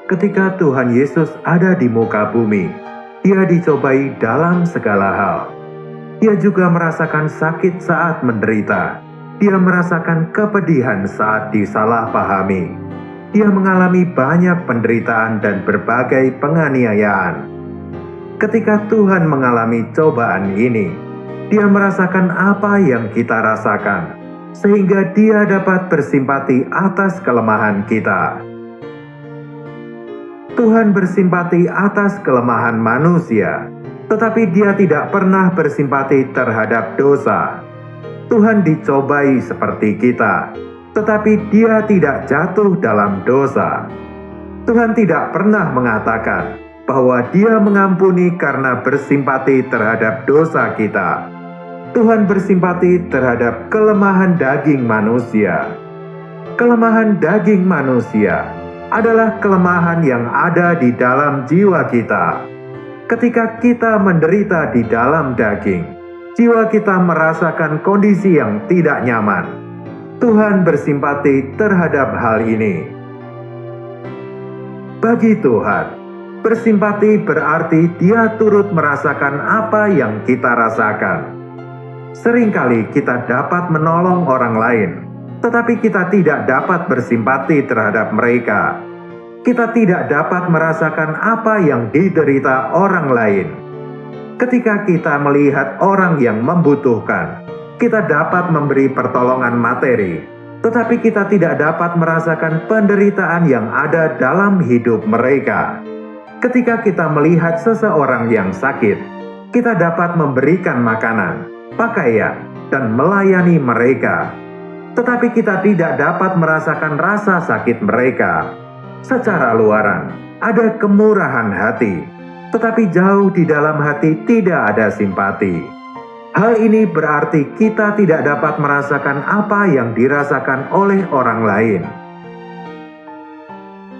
Ketika Tuhan Yesus ada di muka bumi, Dia dicobai dalam segala hal. Dia juga merasakan sakit saat menderita. Dia merasakan kepedihan saat disalahpahami. Dia mengalami banyak penderitaan dan berbagai penganiayaan. Ketika Tuhan mengalami cobaan ini, Dia merasakan apa yang kita rasakan, sehingga Dia dapat bersimpati atas kelemahan kita. Tuhan bersimpati atas kelemahan manusia, tetapi Dia tidak pernah bersimpati terhadap dosa. Tuhan dicobai seperti kita, tetapi Dia tidak jatuh dalam dosa. Tuhan tidak pernah mengatakan bahwa Dia mengampuni karena bersimpati terhadap dosa kita. Tuhan bersimpati terhadap kelemahan daging manusia. Kelemahan daging manusia adalah kelemahan yang ada di dalam jiwa kita. Ketika kita menderita di dalam daging, jiwa kita merasakan kondisi yang tidak nyaman. Tuhan bersimpati terhadap hal ini. Bagi Tuhan, bersimpati berarti Dia turut merasakan apa yang kita rasakan. Seringkali kita dapat menolong orang lain, tetapi kita tidak dapat bersimpati terhadap mereka. Kita tidak dapat merasakan apa yang diderita orang lain. Ketika kita melihat orang yang membutuhkan, kita dapat memberi pertolongan materi, tetapi kita tidak dapat merasakan penderitaan yang ada dalam hidup mereka. Ketika kita melihat seseorang yang sakit, kita dapat memberikan makanan, pakaian, dan melayani mereka. Tetapi kita tidak dapat merasakan rasa sakit mereka. Secara luaran, ada kemurahan hati, tetapi jauh di dalam hati tidak ada simpati. Hal ini berarti kita tidak dapat merasakan apa yang dirasakan oleh orang lain.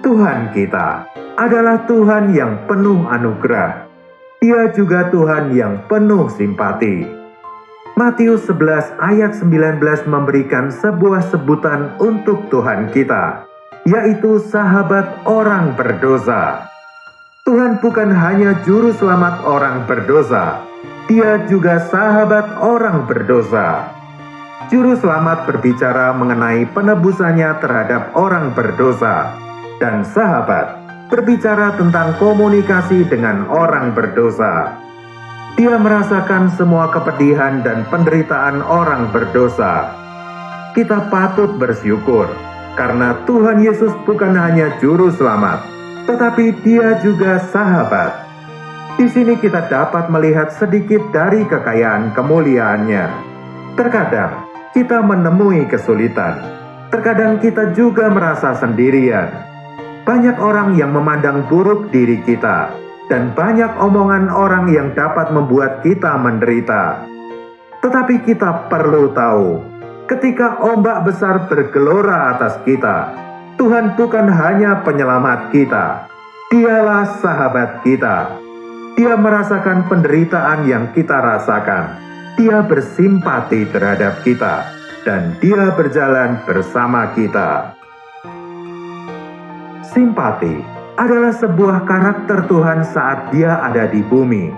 Tuhan kita adalah Tuhan yang penuh anugerah. Dia juga Tuhan yang penuh simpati. Matius 11 ayat 19 memberikan sebuah sebutan untuk Tuhan kita, yaitu sahabat orang berdosa. Tuhan bukan hanya juru selamat orang berdosa, Dia juga sahabat orang berdosa. Juru selamat berbicara mengenai penebusannya terhadap orang berdosa, dan sahabat berbicara tentang komunikasi dengan orang berdosa. Dia merasakan semua kepedihan dan penderitaan orang berdosa. Kita patut bersyukur karena Tuhan Yesus bukan hanya juru selamat, tetapi Dia juga sahabat. Di sini kita dapat melihat sedikit dari kekayaan kemuliaan-Nya. Terkadang kita menemui kesulitan. Terkadang kita juga merasa sendirian. Banyak orang yang memandang buruk diri kita, dan banyak omongan orang yang dapat membuat kita menderita. Tetapi kita perlu tahu, ketika ombak besar bergelora atas kita, Tuhan bukan hanya penyelamat kita, Dialah sahabat kita. Dia merasakan penderitaan yang kita rasakan. Dia bersimpati terhadap kita, dan Dia berjalan bersama kita. Simpati adalah sebuah karakter Tuhan saat Dia ada di bumi.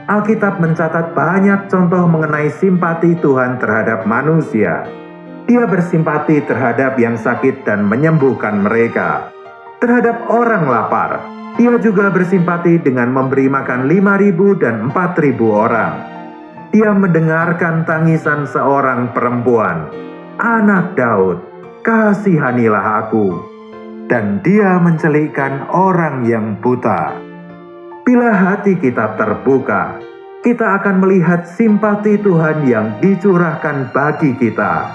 Alkitab mencatat banyak contoh mengenai simpati Tuhan terhadap manusia. Dia bersimpati terhadap yang sakit dan menyembuhkan mereka. Terhadap orang lapar, Dia juga bersimpati dengan memberi makan 5.000 dan 4.000 orang. Dia mendengarkan tangisan seorang perempuan, "Anak Daud, kasihanilah aku." Dan Dia mencelikkan orang yang buta. Bila hati kita terbuka, kita akan melihat simpati Tuhan yang dicurahkan bagi kita.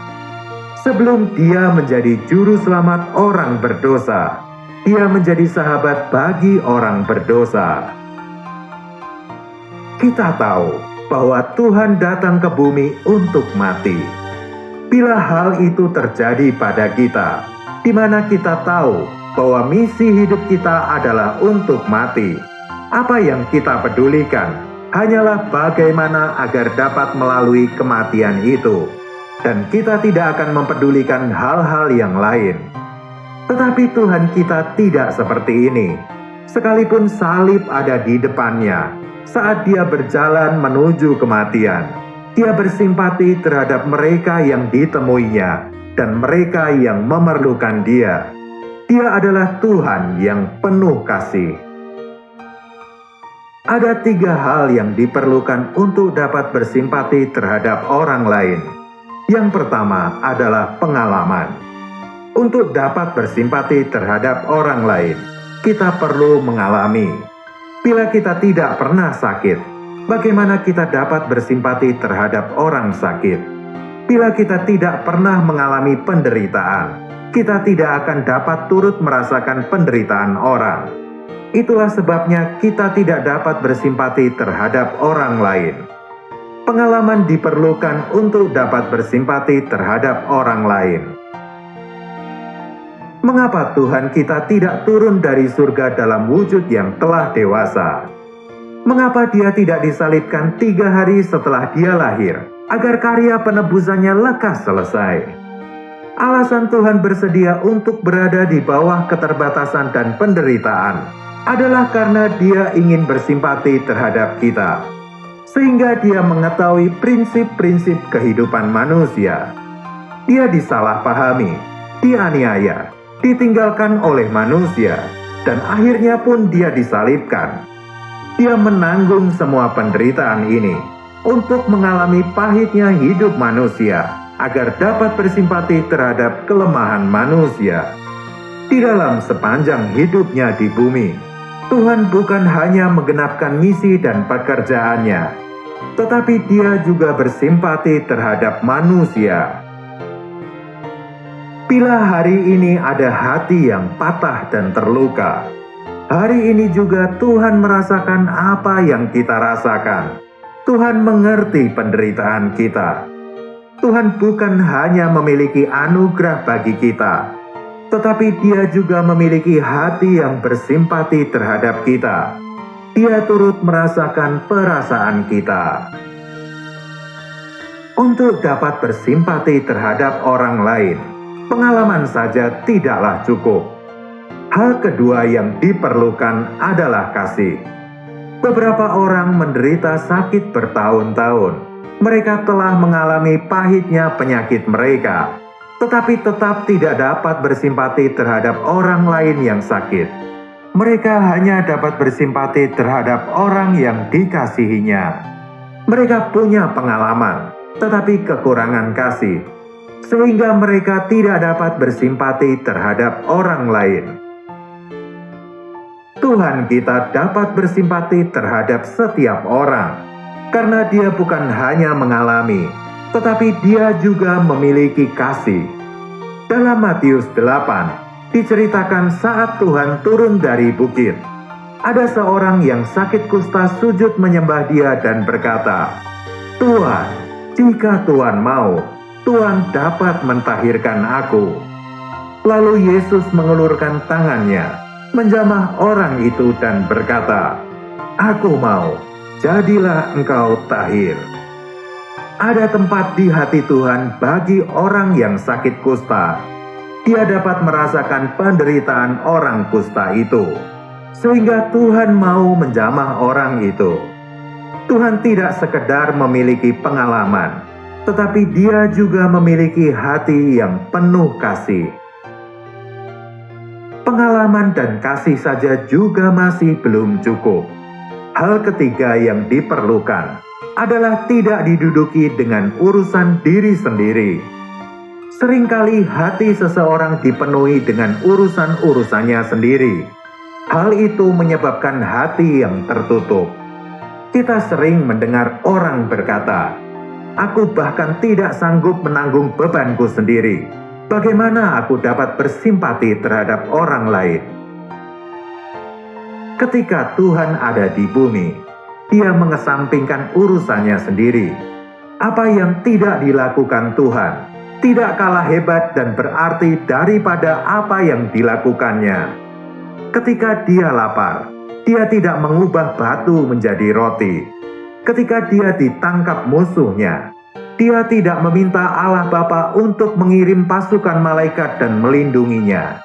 Sebelum Dia menjadi juru selamat orang berdosa, Dia menjadi sahabat bagi orang berdosa. Kita tahu bahwa Tuhan datang ke bumi untuk mati. Bila hal itu terjadi pada kita, di mana kita tahu bahwa misi hidup kita adalah untuk mati, apa yang kita pedulikan hanyalah bagaimana agar dapat melalui kematian itu, dan kita tidak akan mempedulikan hal-hal yang lain. Tetapi Tuhan kita tidak seperti ini. Sekalipun salib ada di depannya, saat dia berjalan menuju kematian, dia bersimpati terhadap mereka yang ditemuinya dan mereka yang memerlukan dia. Dia adalah Tuhan yang penuh kasih. Ada 3 hal yang diperlukan untuk dapat bersimpati terhadap orang lain. Yang pertama adalah pengalaman. Untuk dapat bersimpati terhadap orang lain, kita perlu mengalami. Bila kita tidak pernah sakit, bagaimana kita dapat bersimpati terhadap orang sakit? Bila kita tidak pernah mengalami penderitaan, kita tidak akan dapat turut merasakan penderitaan orang. Itulah sebabnya kita tidak dapat bersimpati terhadap orang lain. Pengalaman diperlukan untuk dapat bersimpati terhadap orang lain. Mengapa Tuhan kita tidak turun dari surga dalam wujud yang telah dewasa? Mengapa dia tidak disalibkan 3 hari setelah dia lahir, agar karya penebusannya lekas selesai? Alasan Tuhan bersedia untuk berada di bawah keterbatasan dan penderitaan adalah karena dia ingin bersimpati terhadap kita, sehingga dia mengetahui prinsip-prinsip kehidupan manusia. Dia disalahpahami, dianiaya, ditinggalkan oleh manusia, dan akhirnya pun dia disalibkan. Dia menanggung semua penderitaan ini untuk mengalami pahitnya hidup manusia, agar dapat bersimpati terhadap kelemahan manusia. Di dalam sepanjang hidupnya di bumi, Tuhan bukan hanya menggenapkan misi dan pekerjaannya, tetapi dia juga bersimpati terhadap manusia. Bila hari ini ada hati yang patah dan terluka, hari ini juga Tuhan merasakan apa yang kita rasakan. Tuhan mengerti penderitaan kita. Tuhan bukan hanya memiliki anugerah bagi kita, tetapi dia juga memiliki hati yang bersimpati terhadap kita. Dia turut merasakan perasaan kita. Untuk dapat bersimpati terhadap orang lain, pengalaman saja tidaklah cukup. Hal kedua yang diperlukan adalah kasih. Beberapa orang menderita sakit bertahun-tahun. Mereka telah mengalami pahitnya penyakit mereka, tetapi tetap tidak dapat bersimpati terhadap orang lain yang sakit. Mereka hanya dapat bersimpati terhadap orang yang dikasihinya. Mereka punya pengalaman, tetapi kekurangan kasih, sehingga mereka tidak dapat bersimpati terhadap orang lain. Tuhan kita dapat bersimpati terhadap setiap orang, karena dia bukan hanya mengalami, tetapi dia juga memiliki kasih. Dalam Matius 8, diceritakan saat Tuhan turun dari bukit. Ada seorang yang sakit kusta sujud menyembah dia dan berkata, "Tuhan, jika Tuhan mau, Tuhan dapat mentahirkan aku." Lalu Yesus mengulurkan tangannya, menjamah orang itu dan berkata, "Aku mau, jadilah engkau tahir." Ada tempat di hati Tuhan bagi orang yang sakit kusta. Dia dapat merasakan penderitaan orang kusta itu, sehingga Tuhan mau menjamah orang itu. Tuhan tidak sekedar memiliki pengalaman, tetapi dia juga memiliki hati yang penuh kasih. Pengalaman dan kasih saja juga masih belum cukup. Hal ketiga yang diperlukan adalah tidak diduduki dengan urusan diri sendiri. Seringkali hati seseorang dipenuhi dengan urusan-urusannya sendiri. Hal itu menyebabkan hati yang tertutup. Kita sering mendengar orang berkata, "Aku bahkan tidak sanggup menanggung bebanku sendiri. Bagaimana aku dapat bersimpati terhadap orang lain?" Ketika Tuhan ada di bumi, Dia mengesampingkan urusannya sendiri. Apa yang tidak dilakukan Tuhan tidak kalah hebat dan berarti daripada apa yang dilakukannya. Ketika Dia lapar, Dia tidak mengubah batu menjadi roti. Ketika Dia ditangkap musuhnya, Dia tidak meminta Allah Bapa untuk mengirim pasukan malaikat dan melindunginya.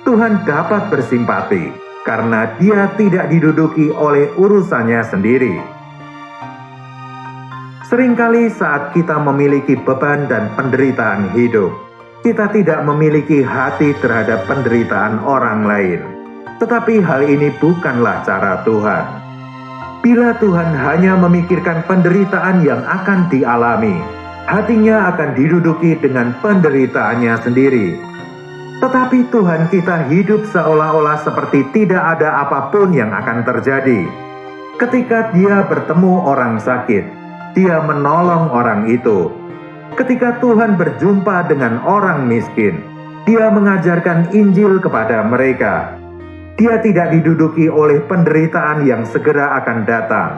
Tuhan dapat bersimpati karena Dia tidak diduduki oleh urusannya sendiri. Seringkali saat kita memiliki beban dan penderitaan hidup, kita tidak memiliki hati terhadap penderitaan orang lain. Tetapi hal ini bukanlah cara Tuhan. Bila Tuhan hanya memikirkan penderitaan yang akan dialami, hatinya akan diduduki dengan penderitaannya sendiri. Tetapi Tuhan kita hidup seolah-olah seperti tidak ada apapun yang akan terjadi. Ketika Dia bertemu orang sakit, Dia menolong orang itu. Ketika Tuhan berjumpa dengan orang miskin, Dia mengajarkan Injil kepada mereka. Dia tidak diduduki oleh penderitaan yang segera akan datang.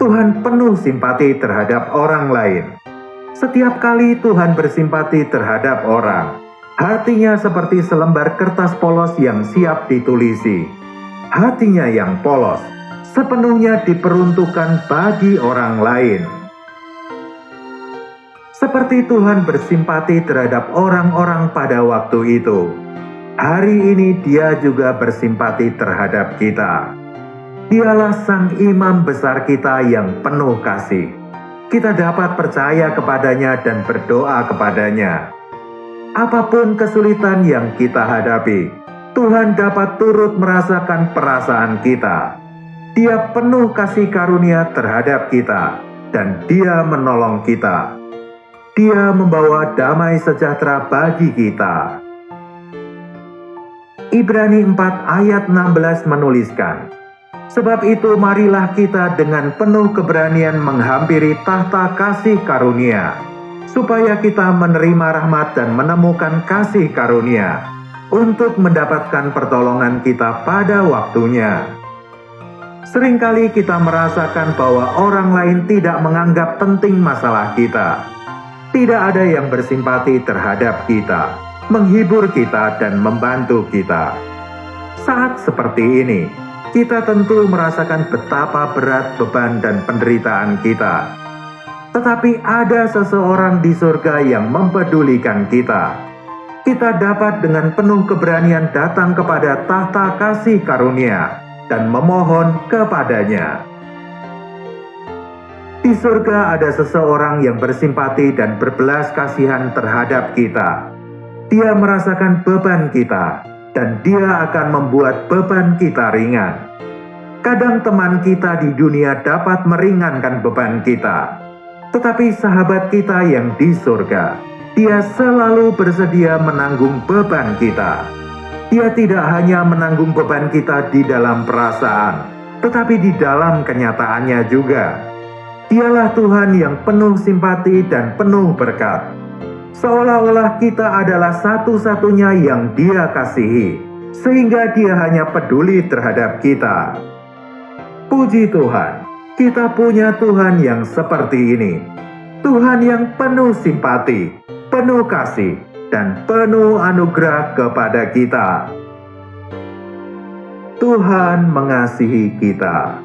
Tuhan penuh simpati terhadap orang lain. Setiap kali Tuhan bersimpati terhadap orang, hatinya seperti selembar kertas polos yang siap ditulisi. Hatinya yang polos sepenuhnya diperuntukkan bagi orang lain. Seperti Tuhan bersimpati terhadap orang-orang pada waktu itu, hari ini Dia juga bersimpati terhadap kita. Dialah Sang Imam besar kita yang penuh kasih. Kita dapat percaya kepadanya dan berdoa kepadanya. Apapun kesulitan yang kita hadapi, Tuhan dapat turut merasakan perasaan kita. Dia penuh kasih karunia terhadap kita, dan Dia menolong kita. Dia membawa damai sejahtera bagi kita. Ibrani 4 ayat 16 menuliskan, "Sebab itu marilah kita dengan penuh keberanian menghampiri tahta kasih karunia, supaya kita menerima rahmat dan menemukan kasih karunia, untuk mendapatkan pertolongan kita pada waktunya." Seringkali kita merasakan bahwa orang lain tidak menganggap penting masalah kita. Tidak ada yang bersimpati terhadap kita, menghibur kita, dan membantu kita. Saat seperti ini, kita tentu merasakan betapa berat beban dan penderitaan kita. Tetapi ada seseorang di surga yang mempedulikan kita. Kita dapat dengan penuh keberanian datang kepada tahta kasih karunia dan memohon kepadanya. Di surga ada seseorang yang bersimpati dan berbelas kasihan terhadap kita. Dia merasakan beban kita, dan Dia akan membuat beban kita ringan. Kadang teman kita di dunia dapat meringankan beban kita, tetapi sahabat kita yang di surga, Dia selalu bersedia menanggung beban kita. Dia tidak hanya menanggung beban kita di dalam perasaan, tetapi di dalam kenyataannya juga. Dialah Tuhan yang penuh simpati dan penuh berkat. Seolah-olah kita adalah satu-satunya yang Dia kasihi, sehingga Dia hanya peduli terhadap kita. Puji Tuhan, kita punya Tuhan yang seperti ini. Tuhan yang penuh simpati, penuh kasih, dan penuh anugerah kepada kita. Tuhan mengasihi kita.